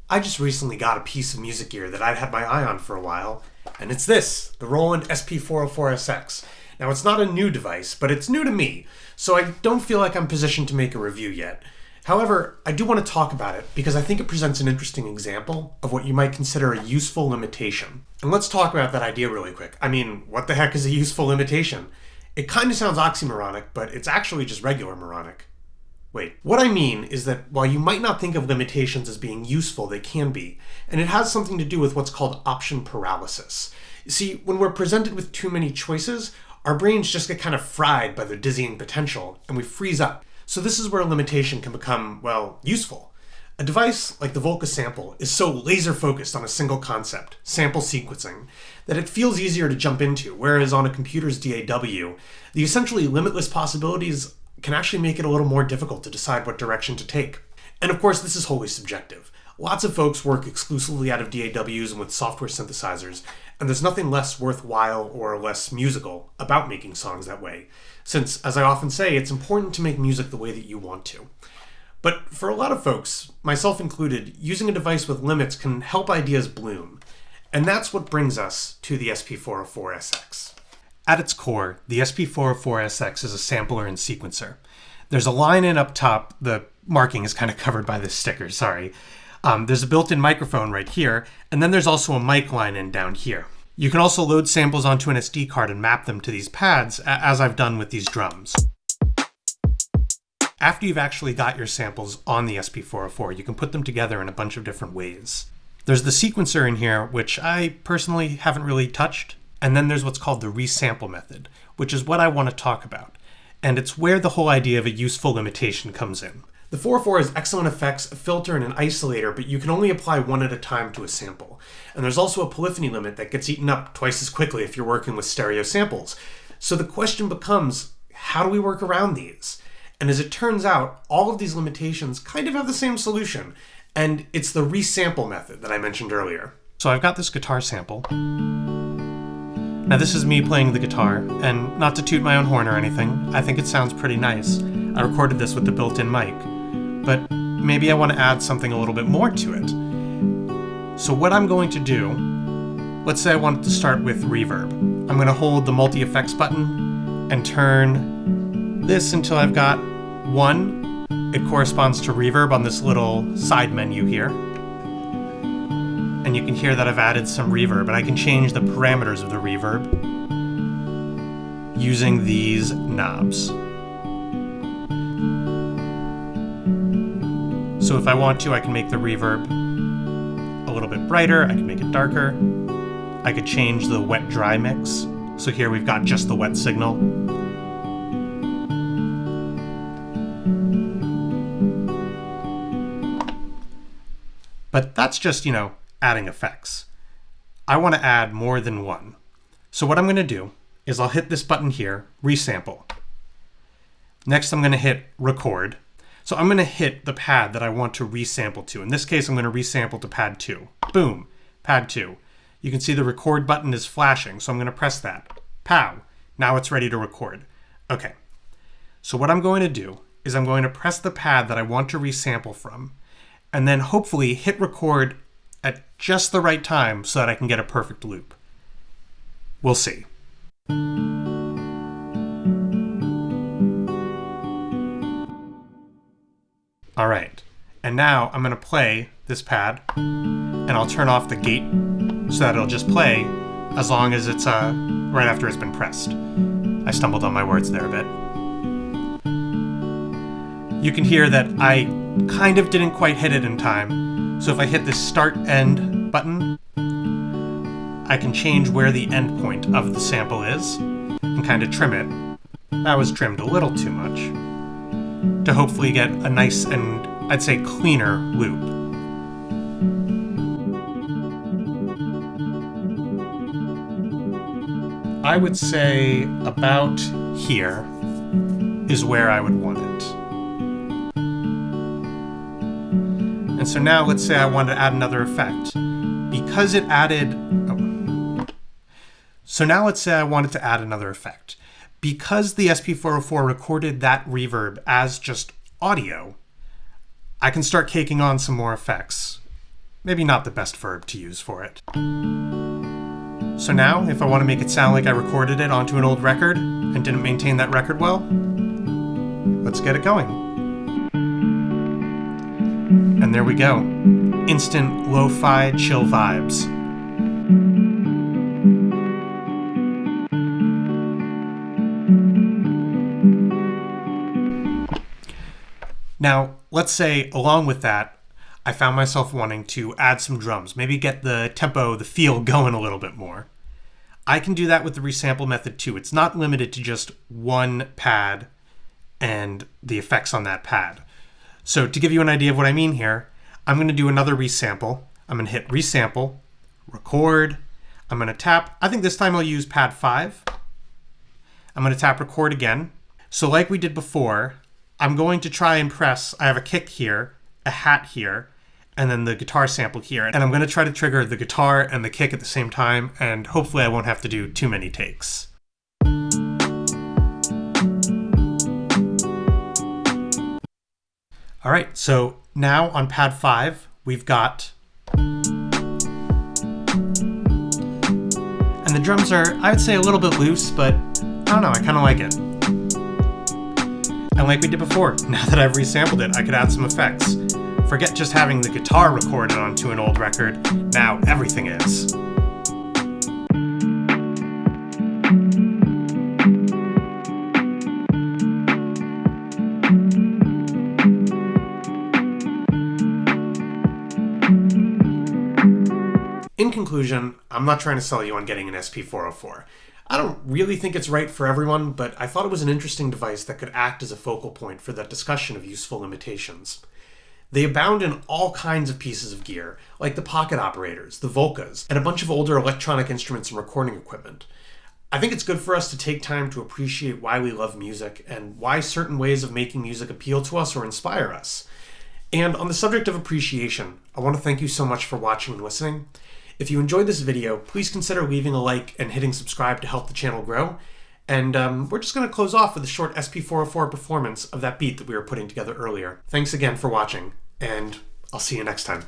I just recently got a piece of music gear that I'd had my eye on for a while, and it's this, the Roland SP-404SX. Now, it's not a new device, but it's new to me, so I don't feel like I'm positioned to make a review yet. However, I do want to talk about it because I think it presents an interesting example of what you might consider a useful limitation. And let's talk about that idea really quick. I mean, what the heck is a useful limitation? It kind of sounds oxymoronic, but it's actually just regular moronic. Wait, what I mean is that while you might not think of limitations as being useful, they can be, and it has something to do with what's called option paralysis. You see, when we're presented with too many choices, our brains just get kind of fried by their dizzying potential, and we freeze up. So this is where a limitation can become, well, useful. A device like the Volca sample is so laser focused on a single concept, sample sequencing, that it feels easier to jump into, whereas on a computer's DAW, the essentially limitless possibilities can actually make it a little more difficult to decide what direction to take. And of course, this is wholly subjective. Lots of folks work exclusively out of DAWs and with software synthesizers, and there's nothing less worthwhile or less musical about making songs that way, since, as I often say, it's important to make music the way that you want to. But for a lot of folks, myself included, using a device with limits can help ideas bloom. And that's what brings us to the SP-404SX. At its core, the SP-404SX is a sampler and sequencer. There's a line in up top, the marking is kind of covered by this sticker, sorry. There's a built-in microphone right here, and then there's also a mic line in down here. You can also load samples onto an SD card and map them to these pads, as I've done with these drums. After you've actually got your samples on the SP-404, you can put them together in a bunch of different ways. There's the sequencer in here, which I personally haven't really touched. And then there's what's called the resample method, which is what I want to talk about. And it's where the whole idea of a useful limitation comes in. The 404 has excellent effects, a filter, and an isolator, but you can only apply one at a time to a sample. And there's also a polyphony limit that gets eaten up twice as quickly if you're working with stereo samples. So the question becomes, how do we work around these? And as it turns out, all of these limitations kind of have the same solution, and it's the resample method that I mentioned earlier. So I've got this guitar sample. Now this is me playing the guitar, and not to toot my own horn or anything, I think it sounds pretty nice. I recorded this with the built-in mic, but maybe I want to add something a little bit more to it. So what I'm going to do, let's say I want it to start with reverb. I'm going to hold the multi-effects button and turn this until I've got 1. It corresponds to reverb on this little side menu here. And you can hear that I've added some reverb, and I can change the parameters of the reverb using these knobs. So if I want to, I can make the reverb a little bit brighter, I can make it darker. I could change the wet-dry mix. So here we've got just the wet signal. But that's just, adding effects. I want to add more than one. So what I'm going to do is I'll hit this button here, resample. Next I'm going to hit record. So I'm going to hit the pad that I want to resample to. In this case, I'm going to resample to pad 2. Boom, pad 2. You can see the record button is flashing, so I'm going to press that. Pow, now it's ready to record. Okay, so what I'm going to do is I'm going to press the pad that I want to resample from, and then hopefully hit record at just the right time so that I can get a perfect loop. We'll see. All right, and now I'm going to play this pad, and I'll turn off the gate so that it'll just play as long as it's right after it's been pressed. I stumbled on my words there a bit. You can hear that I kind of didn't quite hit it in time. So if I hit this start end button, I can change where the end point of the sample is and kind of trim it. That was trimmed a little too much to hopefully get a nice and I'd say cleaner loop. I would say about here is where I would want it. And so now let's say I want to add another effect. Because it added... So now let's say I wanted to add another effect. Because the SP-404 recorded that reverb as just audio, I can start caking on some more effects. maybe not the best verb to use for it. So now, if I want to make it sound like I recorded it onto an old record and didn't maintain that record well, let's get it going. And there we go. Instant lo-fi chill vibes. Now, let's say along with that, I found myself wanting to add some drums, maybe get the tempo, the feel going a little bit more. I can do that with the resample method too. It's not limited to just one pad and the effects on that pad. So to give you an idea of what I mean here, I'm going to do another resample. I'm going to hit resample, record. I'm going to tap, I think this time I'll use pad 5. I'm going to tap record again. So like we did before, I'm going to try and press, I have a kick here, a hat here, and then the guitar sample here. And I'm going to try to trigger the guitar and the kick at the same time, and hopefully I won't have to do too many takes. All right, so now on pad 5, we've got, and the drums are, I would say, a little bit loose, but I don't know, I kind of like it. And like we did before, now that I've resampled it, I could add some effects. Forget just having the guitar recorded onto an old record, now everything is. In conclusion, I'm not trying to sell you on getting an SP-404. I don't really think it's right for everyone, but I thought it was an interesting device that could act as a focal point for that discussion of useful limitations. They abound in all kinds of pieces of gear, like the pocket operators, the Volcas, and a bunch of older electronic instruments and recording equipment. I think it's good for us to take time to appreciate why we love music and why certain ways of making music appeal to us or inspire us. And on the subject of appreciation, I want to thank you so much for watching and listening. If you enjoyed this video, please consider leaving a like and hitting subscribe to help the channel grow. And we're just going to close off with a short SP-404 performance of that beat that we were putting together earlier. Thanks again for watching, and I'll see you next time.